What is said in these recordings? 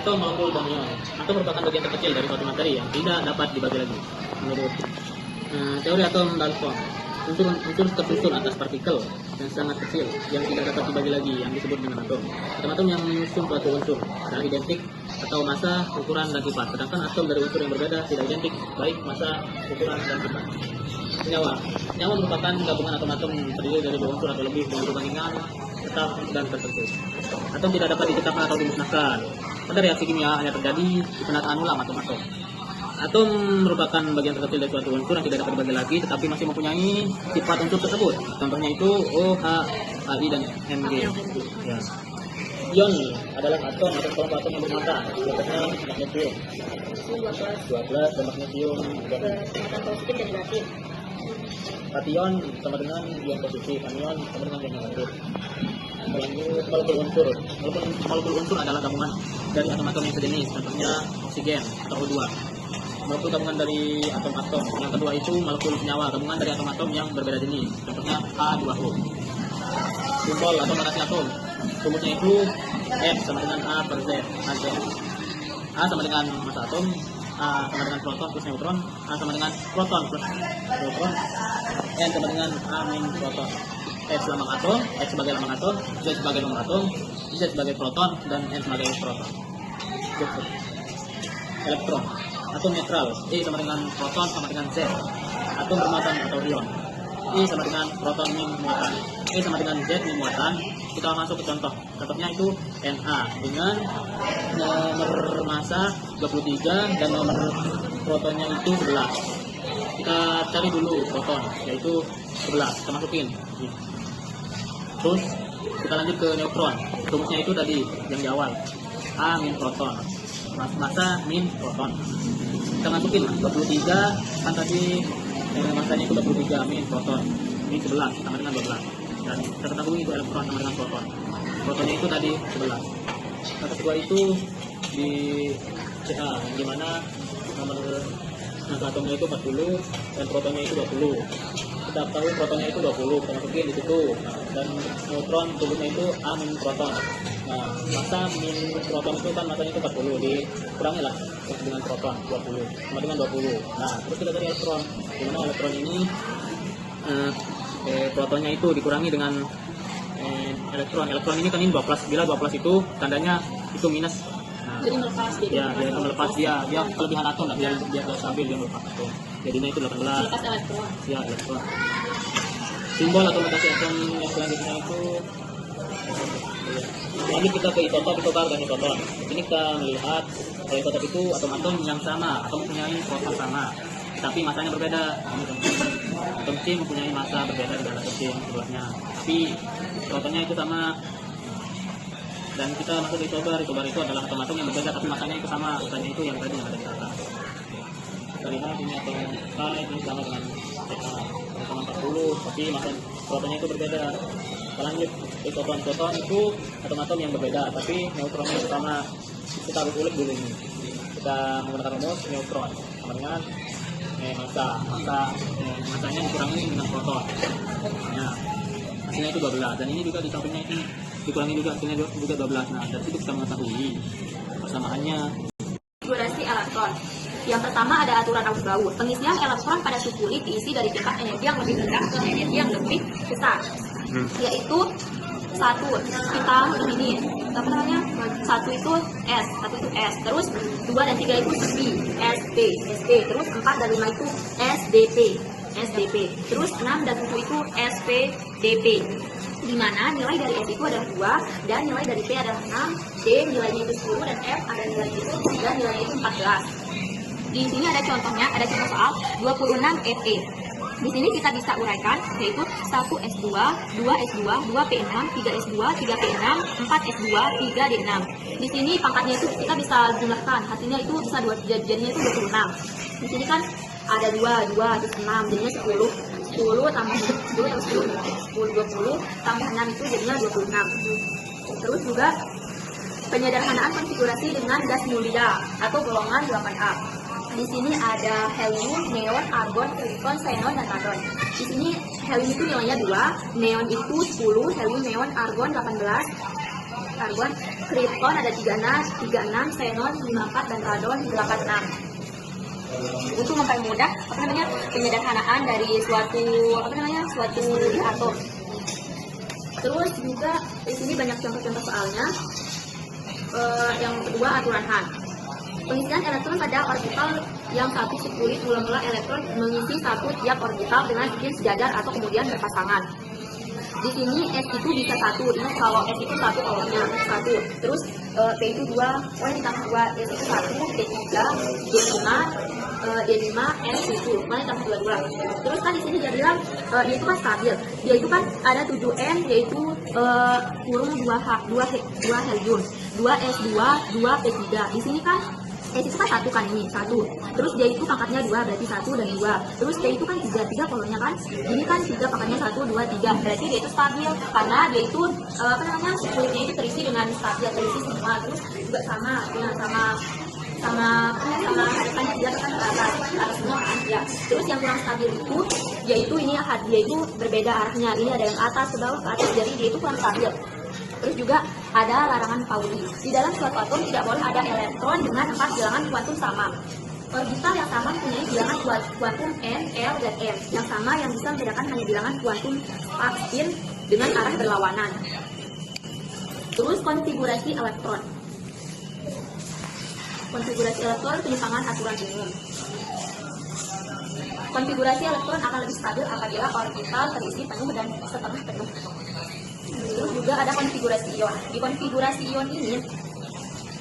atau molekul fermion. Atom merupakan bagian terkecil dari suatu materi yang tidak dapat dibagi lagi. Menurut teori atom Dalton, unsur tersusun atas partikel yang sangat kecil yang tidak dapat dibagi lagi yang disebut dengan atom. Atom-atom yang menyusun suatu unsur adalah identik atau massa, ukuran, dan sifat. Sedangkan atom dari unsur yang berbeda tidak identik, baik massa, ukuran, dan sifat. Senyawa merupakan gabungan atom-atom terdiri dari dua unsur atau lebih dengan perbandingan tetap dan tertentu. Atom tidak dapat diciptakan atau dimusnahkan. Pada reaksi kimia hanya terjadi di penataan ulang atom-atom. Atom merupakan bagian terkecil dari suatu unsur yang tidak dapat dibagi lagi, tetapi masih mempunyai sifat unsur tersebut. Contohnya itu OH, HI, dan Mg. Ya. Ion adalah atom atau kelompok atom yang bermassa, contohnya magnesium 12 dan magnesium positif dan negatif. kation sama dengan ion positif, anion sama dengan ion negatif. Selanjutnya molekul unsur adalah gabungan dari atom-atom yang sejenis, contohnya oksigen atau O2. Molekul gabungan dari atom-atom yang kedua itu molekul senyawa, gabungan dari atom-atom yang berbeda jenis, contohnya H2O. Simbol atau narasi atom, rumusnya itu F sama dengan A per Z. A sama dengan massa atom, A sama dengan proton plus neutron, A sama dengan proton plus neutron, N sama dengan A min proton. F lambang atom, X sebagai lambang atom, Z sebagai nomor atom, Z sebagai proton, dan N sebagai proton. Elektron, atom netral, E sama dengan proton sama dengan Z. Atom bermuatan atau ion, E sama dengan proton min muatan, E sama dengan Z min muatan. Kita masuk ke contohnya itu Na dengan nomor massa 23 dan nomor protonnya itu 11. Kita cari dulu proton, yaitu 11, kita masukin. Terus kita lanjut ke neutron, rumusnya itu tadi yang di awal, A min proton, massa min proton. Kita masukin 23, kan tadi massanya itu 23 min proton, min 11 sama dengan 12. Dan kita ketahui itu elektron sama dengan proton. Protonnya itu tadi 11. Kata kedua itu di Ca, di mana nomor atomnya itu 40 dan protonnya itu 20. Kita tahu protonnya itu 20, kita masukin di situ. Dan neutron tubuhnya itu A min proton. Nah, massa min proton itu kan massanya itu 40, dikurangi lah dengan proton 20 sama dengan 20. Nah, terus kita cari elektron. Di mana elektron ini protonnya itu dikurangi dengan elektron ini kan ini 12, bila 12 itu tandanya itu minus. Nah, Jadi melepas gitu. Ya, dia itu melepas, dia kelebihan atom lah, dia stabil, dia melepas atom. Jadinya itu 18. Melepas elektron. Ya, elektron. Simbol atau notasi atom yang selanjutnya itu lanjut kita ke isotop, isobar dan isoton. Ini kita melihat kalau isotop itu atom-atom yang sama atau mempunyai proton sama, tapi masanya berbeda. Atom C mempunyai massa berbeda dengan atom C yang keduanya, tapi protonnya itu sama. Dan kita masuk di isobar itu adalah atom-atom yang berbeda tapi masanya itu sama, masanya itu yang tadi yang ada di atas. Kita lihat ini atom K ini sama dengan sama 40, tapi massa protonnya itu berbeda. Kita lanjut, proton itu atom-atom yang berbeda tapi neutronnya itu sama. Kita harus ulik dulu ini. Kita menggunakan rumus neutron sama dengan massanya dikurangi dengan proton. Nah, hasilnya itu 12, dan ini juga di sampingnya ini dikurangi juga, hasilnya juga 12. Nah, dari situ kita mengetahui persamaannya. Konfigurasi elektron. Yang pertama ada aturan Ausbauer. Pengisian elektron pada suhu kulit diisi dari tingkat energi yang lebih rendah ke energi yang lebih besar. Yaitu satu kita ini apa namanya, satu itu S, terus 2 dan 3 itu SP, terus 4 dan 5 itu SDP, terus 6 dan 7 itu SPDP, di mana nilai dari S itu ada 2 dan nilai dari P adalah 6, D nilainya itu 10 dan F ada nilainya itu dan nilainya itu 14. Di sini ada contohnya, ada contoh soal 26 Fe. Di sini kita bisa uraikan, yaitu 1S2, 2S2, 2P6, 3S2, 3P6, 4S2, 3D6. Di sini pangkatnya itu kita bisa jumlahkan, hasilnya itu bisa jadinya itu 26. Di sini kan ada 2, terus 6, jadinya 10 tambah 10 terus 20 tambah 6 itu jadinya 26. Terus juga penyederhanaan konfigurasi dengan gas mulia atau golongan 8A. Di sini ada helium, neon, argon, silikon, xenon, dan radon. Di sini helium itu nilainya 2, neon itu 10, helium, neon, argon 18, argon kripton ada 36, xenon 54, dan radon 86. Untuk mempermudah penyederhanaan dari suatu atom. Terus juga di sini banyak contoh-contoh soalnya. Yang kedua, aturan Hahn. Pengisian elektron pada orbital yang satu sukulit mula-mula elektron mengisi satu tiap orbital dengan spin sejajar atau kemudian berpasangan. Di sini S itu bisa 1, ini kalau S itu 1 kolomnya 1. Terus P itu 2, ditambah 2, S itu 1, P 3, D5, S itu, ditambah 2. Terus kan di sini dia bilang dia itu kan stabil. Dia itu kan ada 7N yaitu kurung 2 helium, 2S2, 2 P3. Di sini kan S itu kan 1 kan, ini 1. Terus dia itu pangkatnya 2, berarti 1 dan 2. Terus P itu kan 3 kolomnya kan. Ini kan 3 pangkatnya 1, 2, 3. Berarti dia itu stabil karena dia itu sukulitnya itu terisi dengan stabil, terisi semua. Terus juga sama hadapannya dia kan arah semua kan ya. Terus yang kurang stabil itu yaitu dia itu berbeda arahnya. Ini ada yang atas ke bawah ke atas, jadi dia itu kurang stabil. Terus juga ada larangan Pauli. Di dalam suatu atom tidak boleh ada elektron dengan 4 bilangan kuantum sama. Orbital yang sama mempunyai bilangan kuantum n, l, dan m. Yang sama yang bisa membedakan hanya bilangan kuantum spin dengan arah berlawanan. Terus konfigurasi elektron. Konfigurasi elektron penyimpangan aturan umum. Konfigurasi elektron akan lebih stabil apabila orbital terisi penuh dan setengah penuh. Terus juga ada konfigurasi ion. Di konfigurasi ion ini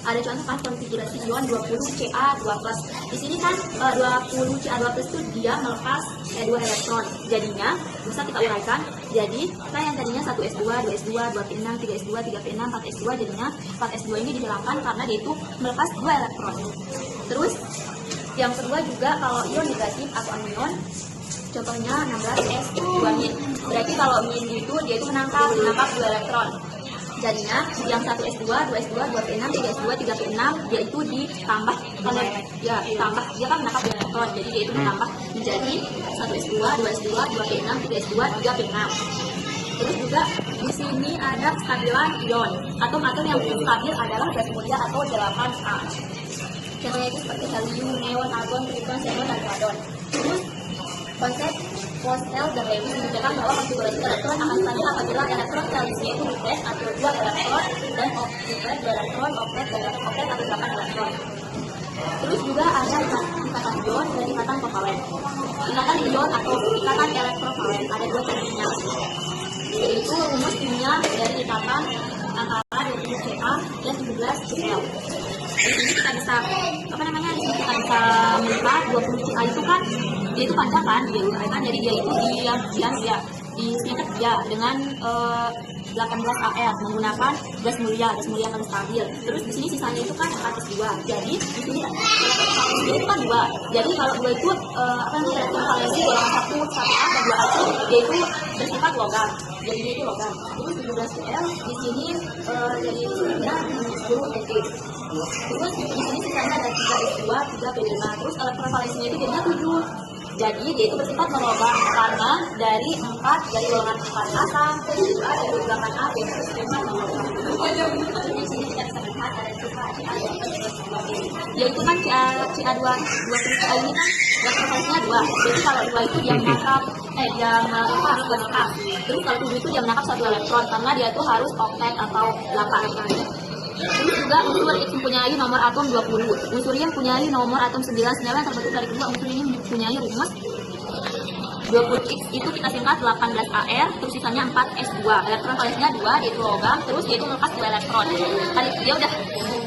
ada contoh kan konfigurasi ion 20Ca2+. Di sini kan 20Ca2+ itu dia melepas 2 elektron. Jadinya bisa kita uraikan. Jadi kita yang tadinya 1S2, 2S2, 2P6, 3S2, 3P6, 4S2, jadinya 4S2 ini dihilangkan karena dia itu melepas 2 elektron. Terus yang kedua juga kalau ion negatif atau anion, contohnya 16S2-min. Berarti kalau min itu dia itu menangkap 2 elektron. Jadinya yang 1S2, 2S2, 2P6, 3S2, 3P6 dia itu ditambah dia kan menangkap 2 elektron. Jadi dia itu menambah menjadi 1S2, 2S2, 2P6, 3S2, 3P6. Terus juga di sini ada kestabilan ion. Atom-atom yang stabil adalah gas mulia atau 8A. Contohnya itu seperti helium, neon, argon, kripton, xenon, dan radon. Terus konsep Bose-L dan Lewis menunjukkan bahwa konfigurasi elektron akan stabil apabila elektron selisihnya itu bebas atau 2 elektron dan oktet 2 elektron, oktet atau 8 elektron. Terus juga ada ikatan ion dan ikatan kovalen. Ikatan ion atau ikatan elektrovalen ada 2 jenisnya, yaitu rumus kimia dari ikatan antara 20Ca dan 17Cl. Di sini kita bisa melihat 20Ca itu kan dia itu panjang kan, jadi dia itu di singkat dia dengan 18Al menggunakan gas mulia yang stabil. Terus di sini sisanya itu kan 4S2. Jadi di sini dia itu kan 2. Jadi kalau 2 itu elektron valensi golongan 1A dan 2A itu dia itu bersifat logam. Jadi dia itu logam. Terus 17Cl di sini jadi dia 10 Eg. Terus di sini sisanya ada 3S2, 3P5. Terus elektron valensinya itu jadinya 7. Jadi dia itu bersifat monogam karena dari golongan 4A sampai juga dari 8A dia bersifat monogam. Di sini kita bisa lihat ada yaitu kan Ca2 ini kan elektrovalensnya 2. Jadi kalau 2 itu dia menangkap terus kalau 7 itu dia menangkap 1 elektron karena dia itu harus oktet atau 8. Terus juga unsur X mempunyai nomor atom 20. Unsur Y mempunyai nomor atom 9. Senyawa yang terbentuk dari kedua unsur ini mempunyai rumus 20X itu kita singkat 18Ar, terus sisanya 4S2. Elektron valensinya 2, dia itu logam, terus dia itu melepas 2 elektron. Tadi dia udah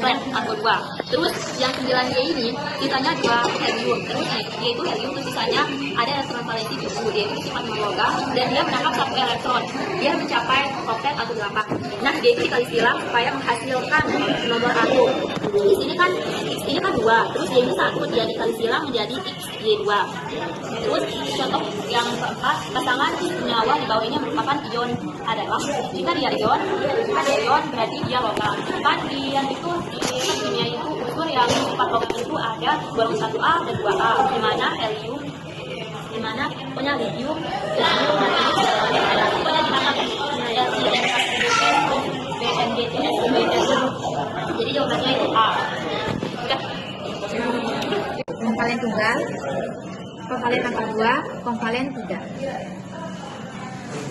flat atau 2. Terus yang 9Y ini sisanya 2 helium. Terus dia itu helium, terus sisanya ada elektron valensi 7. Dia itu sifat logam dan dia menangkap 1 elektron. Dia mencapai oktet atau 8. Nah, dia itu dikali silang supaya menghasilkan nomor atom. Di sini kan X ini kan 2, terus dia ini 1, dia dikali silang menjadi XY2. Terus contoh yang keempat, pasangan senyawa di bawah ini merupakan ion adalah jika dia ion berarti dia logam. Kan dia itu di kimia itu unsur yang sifat logam itu ada golongan 1A dan 2A, di mana helium, di mana punya lithium, dan pokoknya kita pakai BNDTS, Kovalen angka 2, konvalen 3.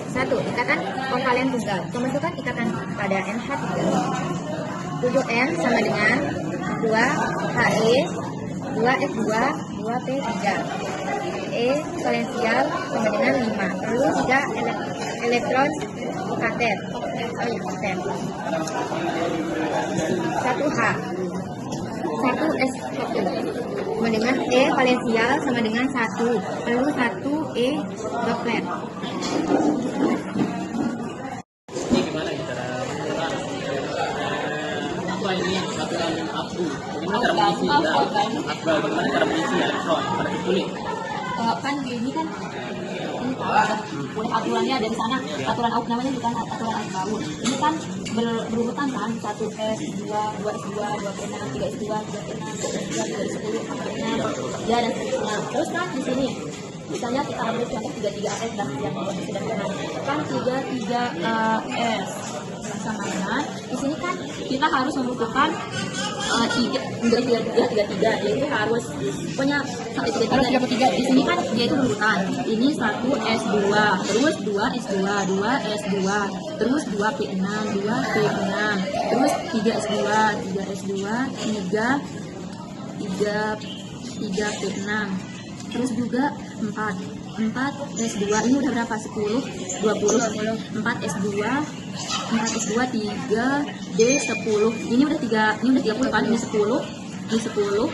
1. Ikatan kovalen tunggal. Pembentukan ikatan pada NH3. 7N sama dengan 2HE, 2S2, 2P3. E valensial sama dengan 5. Lalu 3 elektron katet. 1H. 1S1 sama dengan E valensial sama dengan 1. Lalu 1E doplet. Ini gimana ya cara menentukan apa ini aturan Abdu? Bagaimana cara mengisi bagaimana cara mengisi elektron pada kulit? Kan ini kan ini udah aturannya dari sana, aturan AUK namanya bukan aturan AUK baur. Ini kan berurutan kan, 1S2, 2S2, 2P6, 3S2, 3P6, 4S2, 2S10, 4P6, ya dan seterusnya. Terus kan di sini misalnya kita ambil contoh 33AS dan yang sederhana kan 33AS sama dengan di sini kan kita harus membutuhkan dari 33 yaitu harus punya sampai 33 di sini kan dia itu berurutan ini 1S2 terus 2S2 2S2 terus 2P6 2P6 terus 3S2 3S2 3P6 terus juga 4S2 ini udah berapa 10 20 4S2 3D 10 ini udah 30 kan ini 10 ini 10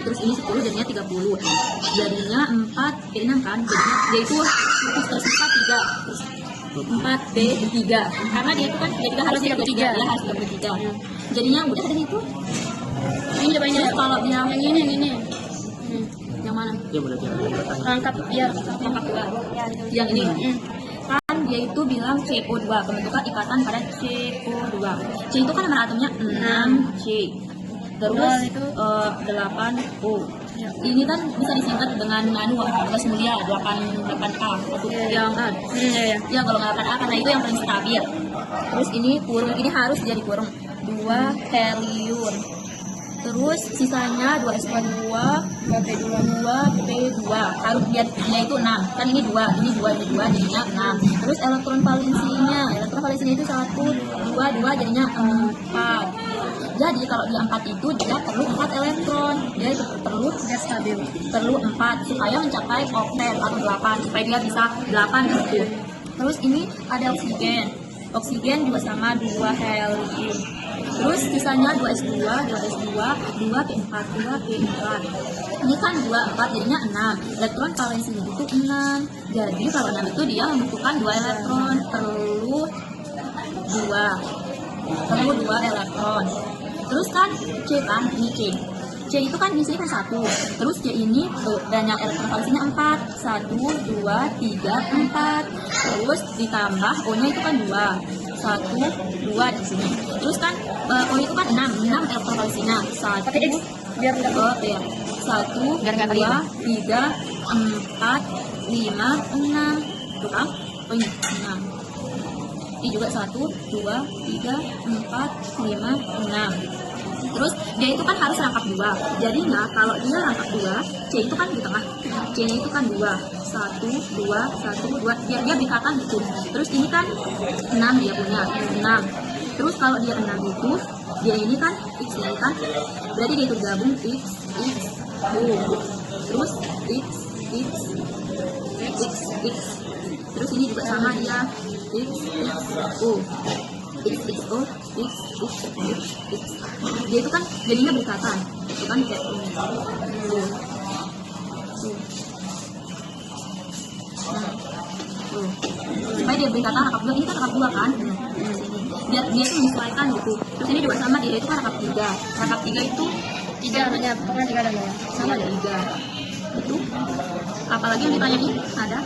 terus ini 10 jadinya 30 jadinya 4 P6 kan jadinya dia itu tersisa 3 4B 3 karena dia itu kan dia harus 33 ya harus 33 jadinya udah dari itu ini coba ini kalau yang ini yang mana? Ya boleh Rangkap ya, rangkap 2. Yang ini. Kan dia itu bilang CO2, pembentukan ikatan pada CO2. C itu kan nomor atomnya 6C. Terus itu 8O. Ini kan bisa disingkat dengan tugas mulia 8A atau yang ya kalau nggak 8A karena itu yang paling stabil. Terus ini kurung, ini harus jadi kurung 2 helium. Terus sisanya 2S2, 2P2 harus dia itu 6 kan ini 2 jadinya 6. Terus elektron valensinya itu 1 2 jadinya 4. Jadi kalau dia 4 itu dia perlu 4 elektron, dia itu perlu 4 supaya mencapai oktet atau 8 supaya dia bisa 8 gitu. Terus ini ada oksigen juga sama 2 helium. Terus sisanya 2S2, 2P4. Ini kan 2, 4 jadinya 6. Elektron valensinya itu 6. Jadi kalau 6 itu dia membutuhkan 2 elektron, perlu 2 elektron. Terus kan C kan, ini C. C itu kan di sini kan 1. Terus C ini banyak elektron valensinya 4. 1, 2, 3, 4. Terus ditambah O-nya itu kan 2. 1, 2 di sini. Terus kan O itu kan 6 elektron valensinya. 1 biar enggak ya. 1 2 3 4 5 6. Tuh kan? Oh ini 6. Ini juga 1 2 3 4 5 6. Terus dia itu kan harus rangkap 2. Jadinya kalau dia rangkap 2, C itu kan di tengah. C-nya itu kan 2. 1 2 1 2. Dia berikatan gitu. Terus ini kan 6 dia punya. 6. Terus kalau dia 6 itu, dia ini kan X-nya kan. Berarti dia itu gabung X O. Terus X. Terus ini juga sama dia X O. XO, X. Dia itu kan jadinya berikatan. Itu kan kayak supaya dia berikatan rangkap 2. Ini kan rangkap 2 kan? Dia itu menyesuaikan gitu. Terus ini juga sama, dia itu kan rangkap 3. Rangkap 3 itu 3 ada pernah 3 ada ya? Sama ada 3. Itu apalagi yang ditanya ini ada?